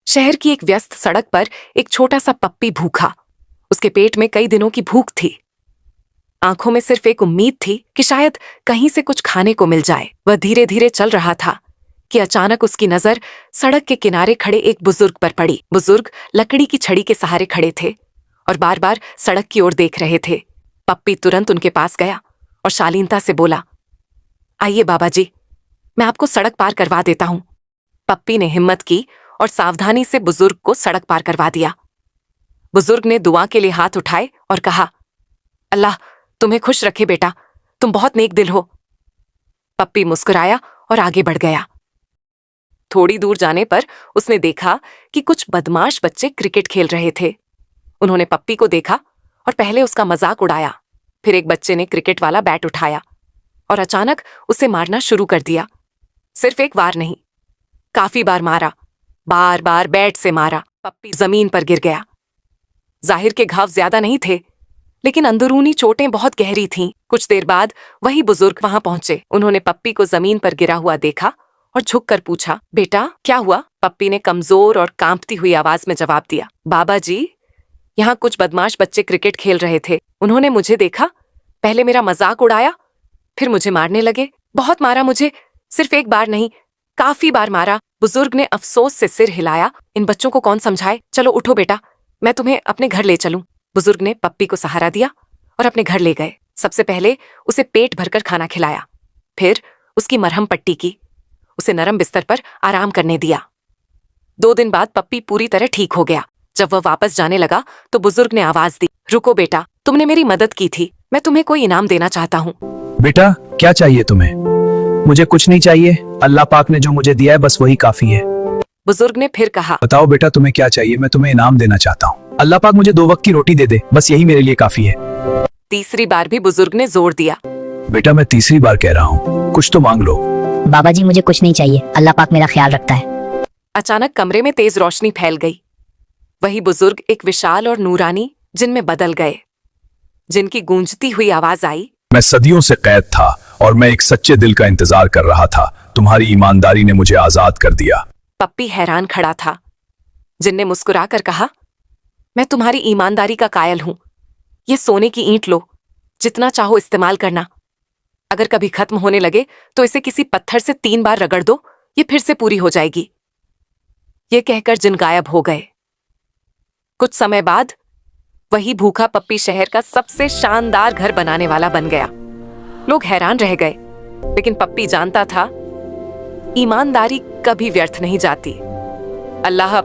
शहर की एक व्यस्त सड़क पर एक छोटा सा पप्पी भूखा। उसके पेट में कई दिनों की भूख थी। आंखों में सिर्फ एक उम्मीद थी कि शायद कहीं से कुछ खाने को मिल जाए। वह धीरे धीरे चल रहा था कि अचानक उसकी नजर सड़क के किनारे खड़े एक बुजुर्ग पर पड़ी। बुजुर्ग लकड़ी की छड़ी के सहारे खड़े थे और बार बार सड़क की ओर देख रहे थे। पप्पी तुरंत उनके पास गया और शालीनता से बोला, आइए बाबा जी, मैं आपको सड़क पार करवा देता हूं। पप्पी ने हिम्मत की और सावधानी से बुजुर्ग को सड़क पार करवा दिया। बुजुर्ग ने दुआ के लिए हाथ उठाए और कहा, अल्लाह तुम्हें खुश रखे बेटा, तुम बहुत नेक दिल हो। पप्पी मुस्कुराया और आगे बढ़ गया। थोड़ी दूर जाने पर उसने देखा कि कुछ बदमाश बच्चे क्रिकेट खेल रहे थे। उन्होंने पप्पी को देखा और पहले उसका मजाक उड़ाया। फिर एक बच्चे ने क्रिकेट वाला बैट उठाया और अचानक उसे मारना शुरू कर दिया। सिर्फ एक बार नहीं, काफी बार मारा। बार बार बैट से मारा। पप्पी जमीन पर गिर गया। जाहिर के घाव ज्यादा नहीं थे, लेकिन अंदरूनी चोटें बहुत गहरी थीं। कुछ देर बाद वही बुजुर्ग वहां पहुंचे। उन्होंने पप्पी को जमीन पर गिरा हुआ देखा और झुककर पूछा, बेटा क्या हुआ? पप्पी ने कमजोर और कांपती हुई आवाज में जवाब दिया, बाबा जी, यहाँ कुछ बदमाश बच्चे क्रिकेट खेल रहे थे। उन्होंने मुझे देखा, पहले मेरा मजाक उड़ाया, फिर मुझे मारने लगे। बहुत मारा मुझे, सिर्फ एक बार नहीं, काफी बार मारा। बुजुर्ग ने अफसोस से सिर हिलाया। इन बच्चों को कौन समझाए? चलो उठो बेटा, मैं तुम्हें अपने घर ले चलूं। बुजुर्ग ने पप्पी को सहारा दिया और अपने घर ले गए। सबसे पहले उसे पेट भरकर खाना खिलाया, फिर उसकी मरहम पट्टी की, उसे नरम बिस्तर पर आराम करने दिया। 2 दिन बाद पप्पी पूरी तरह ठीक हो गया। जब वह वापस जाने लगा तो बुजुर्ग ने आवाज दी, रुको बेटा, तुमने मेरी मदद की थी, मैं तुम्हें कोई इनाम देना चाहता हूँ। बेटा क्या चाहिए तुम्हें? मुझे कुछ नहीं चाहिए, अल्लाह पाक ने जो मुझे दिया है बस वही काफी है। बुजुर्ग ने फिर कहा, बताओ बेटा तुम्हें क्या चाहिए, मैं तुम्हें इनाम देना चाहता हूँ। अल्लाह पाक मुझे 2 वक्त की रोटी दे दे, बस यही मेरे लिए काफी है। तीसरी बार भी बुजुर्ग ने जोर दिया। बेटा मैं तीसरी बार कह रहा हूँ, कुछ तो मांग लो। बाबा जी मुझे कुछ नहीं चाहिए, अल्लाह पाक मेरा ख्याल रखता है। अचानक कमरे में तेज रोशनी फैल गई। वही बुजुर्ग एक विशाल और नूरानी जिन में बदल गए। जिनकी गूंजती हुई आवाज आई, मैं सदियों से कैद था और मैं एक सच्चे दिल का इंतजार कर रहा था। तुम्हारी ईमानदारी ने मुझे आजाद कर दिया। पप्पी हैरान खड़ा था। जिन ने मुस्कुराकर कहा, मैं तुम्हारी ईमानदारी का कायल हूं। ये सोने की ईंट लो, जितना चाहो इस्तेमाल करना। अगर कभी खत्म होने लगे तो इसे किसी पत्थर से 3 बार रगड़ दो, ये फिर से पूरी हो जाएगी। ये कहकर जिन गायब हो गए। कुछ समय बाद वही भूखा पप्पी शहर का सबसे शानदार घर बनाने वाला बन गया। लोग हैरान रह गए, लेकिन पप्पी जानता था ईमानदारी कभी व्यर्थ नहीं जाती। अल्लाह अपने